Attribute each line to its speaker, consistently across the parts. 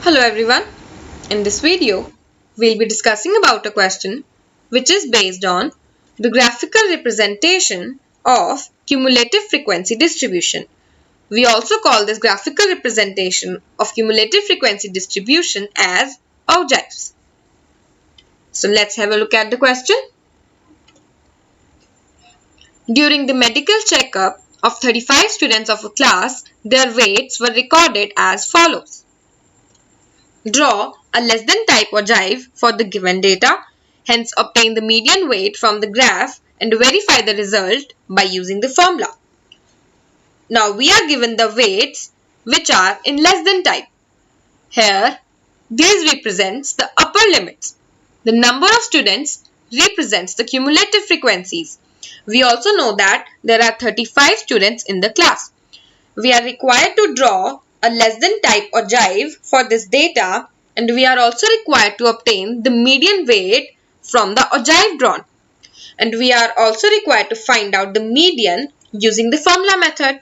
Speaker 1: Hello everyone. In this video, we'll be discussing about a question which is based on the graphical representation of cumulative frequency distribution. We also call this graphical representation of cumulative frequency distribution as ogives. So let's have a look at the question. During the medical checkup of 35 students of a class, their weights were recorded as follows. Draw a less than type ogive for the given data, hence obtain the median weight from the graph and verify the result by using the formula. Now we are given the weights which are in less than type. Here, these represents the upper limits. The number of students represents the cumulative frequencies. We also know that there are 35 students in the class. We are required to draw a less than type ogive for this data, and we are also required to obtain the median weight from the ogive drawn. And we are also required to find out the median using the formula method.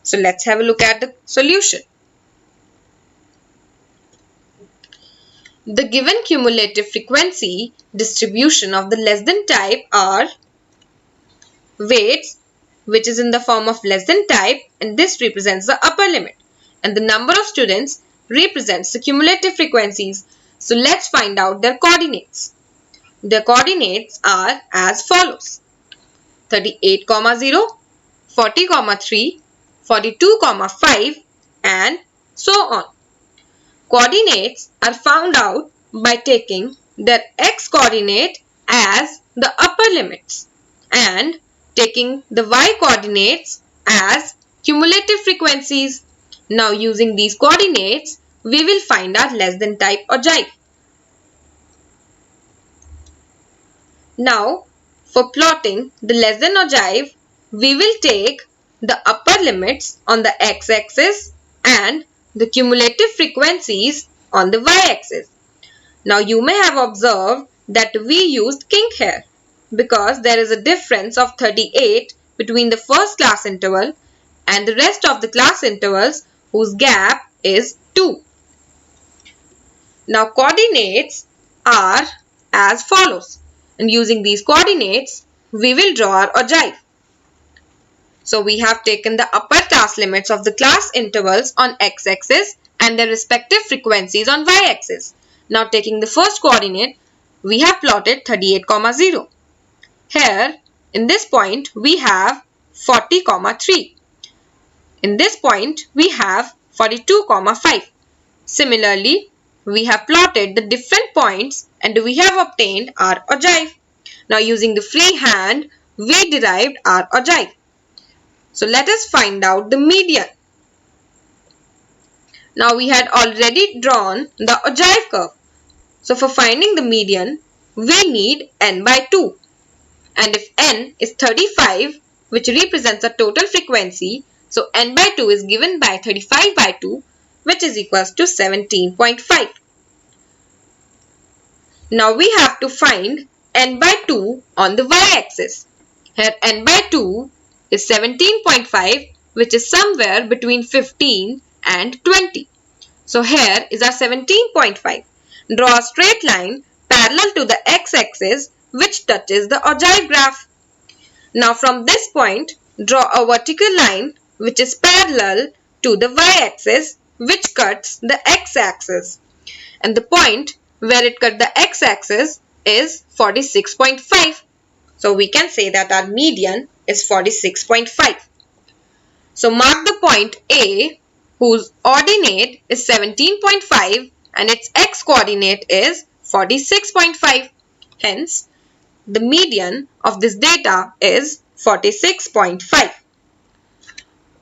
Speaker 1: So let's have a look at the solution. The given cumulative frequency distribution of the less than type are weights, which is in the form of less than type, and this represents the upper limit, and the number of students represents the cumulative frequencies. So let's find out their coordinates. Their coordinates are as follows: 38, 0, 40, 3, 42, 5, and so on. Coordinates are found out by taking their x coordinate as the upper limits and taking the y coordinates as cumulative frequencies. Now using these coordinates, we will find our less than type ogive. Now for plotting the less than ogive, we will take the upper limits on the x-axis and the cumulative frequencies on the y-axis. Now you may have observed that we used kink here because there is a difference of 38 between the first class interval and the rest of the class intervals whose gap is 2. Now coordinates are as follows, and using these coordinates we will draw our ogive. So we have taken the upper class limits of the class intervals on x-axis and their respective frequencies on y-axis. Now taking the first coordinate, we have plotted 38, 0. Here, in this point, we have 40, 3. In this point, we have 42, 5. Similarly, we have plotted the different points and we have obtained our ogive. Now using the free hand, we derived our ogive. So let us find out the median. Now we had already drawn the ogive curve. So for finding the median, we need n by 2. And if n is 35, which represents a total frequency, so n by 2 is given by 35 by 2, which is equals to 17.5. Now we have to find n by 2 on the y-axis. Here n by 2 is 17.5, which is somewhere between 15 and 20. So here is our 17.5. Draw a straight line parallel to the x-axis which touches the ogive graph. Now from this point, draw a vertical line which is parallel to the y-axis which cuts the x-axis. And the point where it cut the x-axis is 46.5. So we can say that our median is 46.5. So mark the point A, whose ordinate is 17.5 and its x coordinate is 46.5. Hence, the median of this data is 46.5.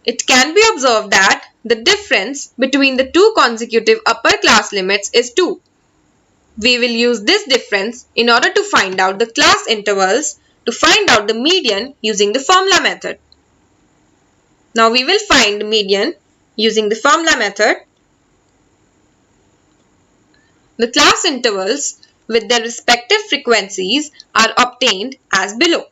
Speaker 1: It can be observed that the difference between the two consecutive upper class limits is 2. We will use this difference in order to find out the class intervals to find out the median using the formula method. Now we will find the median using the formula method. The class intervals with their respective frequencies are obtained as below.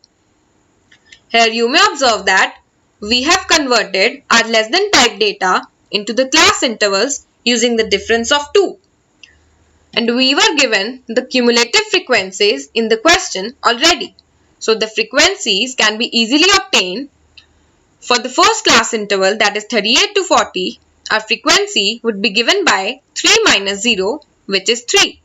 Speaker 1: Here you may observe that we have converted our less than type data into the class intervals using the difference of 2. And we were given the cumulative frequencies in the question already. So the frequencies can be easily obtained. For the first class interval, that is 38 to 40, our frequency would be given by 3 minus 0, which is 3.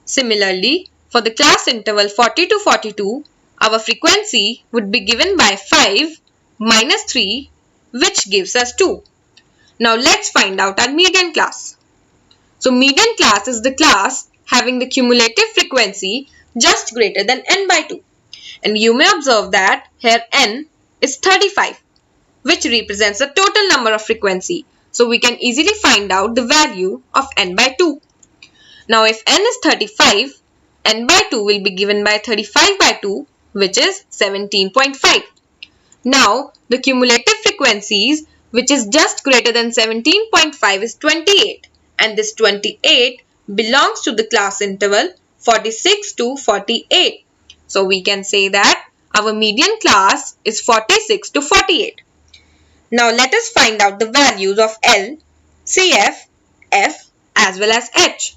Speaker 1: Similarly, for the class interval 40 to 42, our frequency would be given by 5 minus 3, which gives us 2. Now let's find out our median class. So median class is the class having the cumulative frequency just greater than n by 2. And you may observe that here n is 35, which represents the total number of frequency. So we can easily find out the value of n by 2. Now if n is 35, n by 2 will be given by 35 by 2, which is 17.5. Now the cumulative frequencies, which is just greater than 17.5, is 28. And this 28 belongs to the class interval 46 to 48. So we can say that our median class is 46 to 48. Now let us find out the values of L, CF, F as well as H.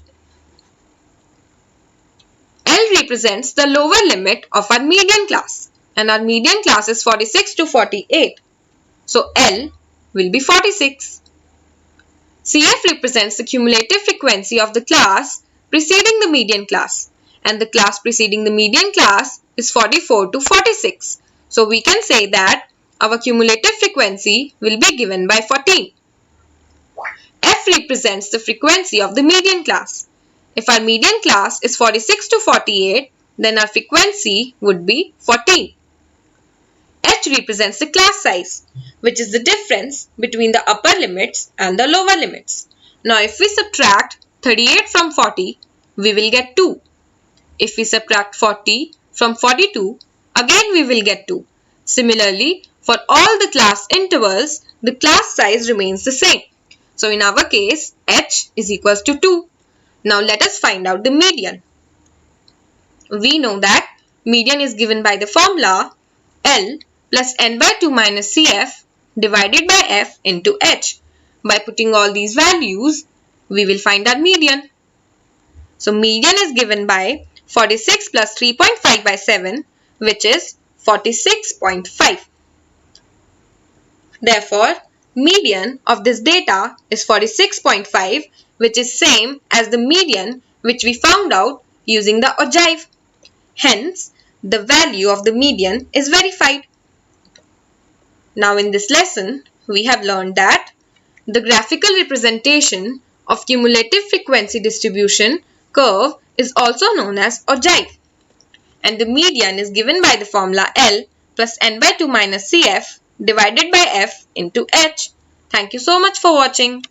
Speaker 1: L represents the lower limit of our median class, and our median class is 46 to 48. So L will be 46. CF represents the cumulative frequency of the class preceding the median class, and the class preceding the median class is 44 to 46. So we can say that our cumulative frequency will be given by 14. F represents the frequency of the median class. If our median class is 46 to 48, then our frequency would be 14. H represents the class size, which is the difference between the upper limits and the lower limits. Now if we subtract 38 from 40, we will get 2. If we subtract 40 from 42, again we will get 2. Similarly, for all the class intervals, the class size remains the same. So in our case, H is equals to 2. Now let us find out the median. We know that median is given by the formula L plus n by 2 minus CF divided by F into H. By putting all these values, we will find our median. So median is given by 46 plus 3.5 by 7, which is 46.5. Therefore, median of this data is 46.5, which is same as the median which we found out using the ogive. Hence, the value of the median is verified. Now in this lesson, we have learned that the graphical representation of cumulative frequency distribution curve is also known as ogive, and the median is given by the formula L plus n by 2 minus CF divided by F into H. Thank you so much for watching.